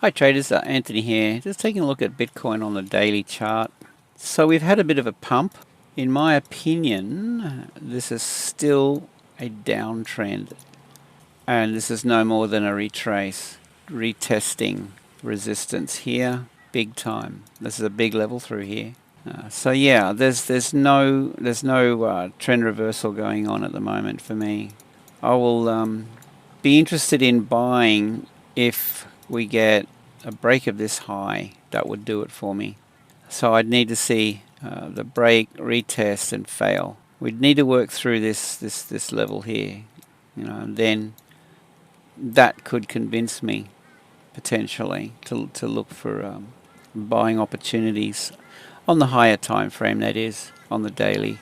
Hi traders, Anthony here. Just taking a look at Bitcoin on the daily chart. So we've had a bit of a pump. In my opinion, this is still a downtrend. And this is no more than a retrace. Retesting resistance here, big time. This is a big level through here. So yeah, there's no trend reversal going on at the moment for me. I will be interested in buying if we get a break of this high. That would do it for me. So I'd need to see the break, retest, and fail. We'd need to work through this level here, and then that could convince me potentially to look for buying opportunities on the higher time frame. That is on the daily.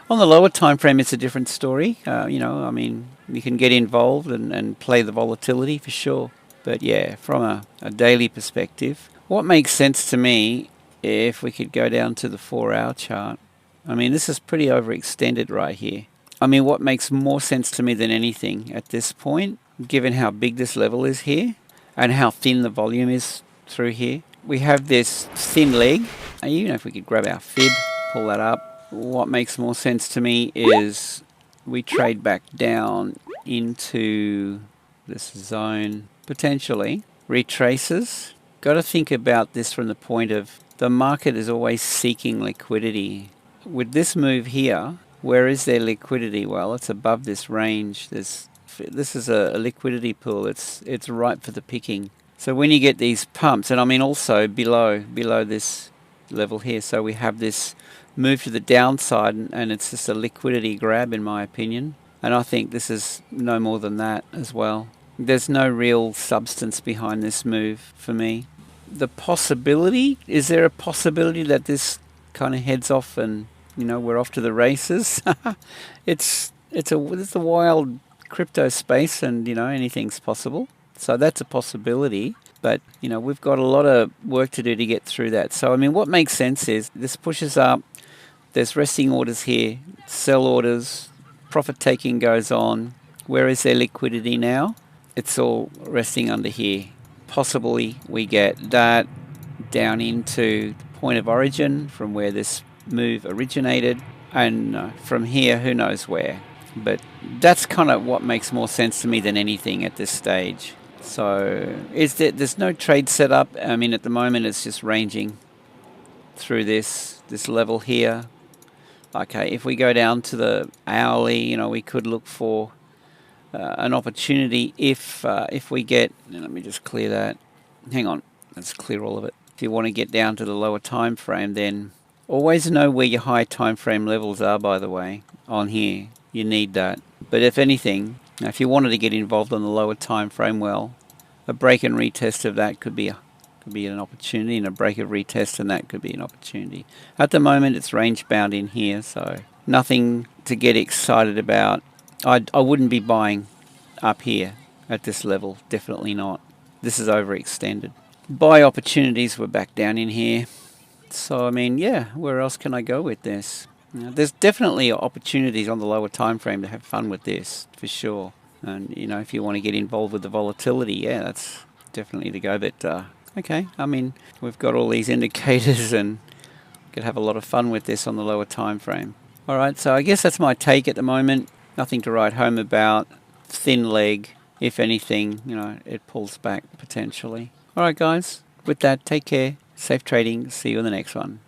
On the lower time frame, it's a different story. I mean, you can get involved and play the volatility for sure. But yeah, from a daily perspective, what makes sense to me, if we could go down to the 4-hour chart, I mean, this is pretty overextended right here. I mean, what makes more sense to me than anything at this point, given how big this level is here and how thin the volume is through here, we have this thin leg. Even if we could grab our fib, pull that up, what makes more sense to me is we trade back down into this zone, potentially retraces. Got to think about this from the point of the market is always seeking liquidity. With this move here, where is their liquidity? Well, it's above this range. This is a liquidity pool. It's ripe for the picking. So when you get these pumps, and I mean also below this level here, so we have this move to the downside, and it's just a liquidity grab in my opinion. And I think this is no more than that as well. There's no real substance behind this move for me. The possibility, is there a possibility that this kind of heads off and we're off to the races? It's a wild crypto space, and anything's possible. So that's a possibility. But we've got a lot of work to do to get through that. So I mean, what makes sense is this pushes up. There's resting orders here, sell orders, profit taking goes on. Where is their liquidity now? It's all resting under here. Possibly we get that down into the point of origin from where this move originated, and from here, who knows where. But that's kind of what makes more sense to me than anything at this stage. So there's no trade set up. I mean, at the moment it's just ranging through this level here. Okay, if we go down to the hourly, we could look for an opportunity if we get, let me just clear that. Hang on, let's clear all of it. If you want to get down to the lower time frame, then always know where your high time frame levels are, by the way, on here. You need that. But if anything, if you wanted to get involved on the lower time frame, well, a break and retest of that could be an opportunity, and a break of retest and that could be an opportunity. At the moment, it's range bound in here, so nothing to get excited about. I wouldn't be buying up here at this level, definitely not. This is overextended. Buy opportunities were back down in here. So I mean, yeah, where else can I go with this? There's definitely opportunities on the lower time frame to have fun with this, for sure. And if you want to get involved with the volatility, yeah, that's definitely the go. But okay, I mean, we've got all these indicators and could have a lot of fun with this on the lower time frame. All right, so I guess that's my take at the moment. Nothing to write home about. Thin leg. If anything, it pulls back potentially. All right, guys. With that, take care. Safe trading. See you in the next one.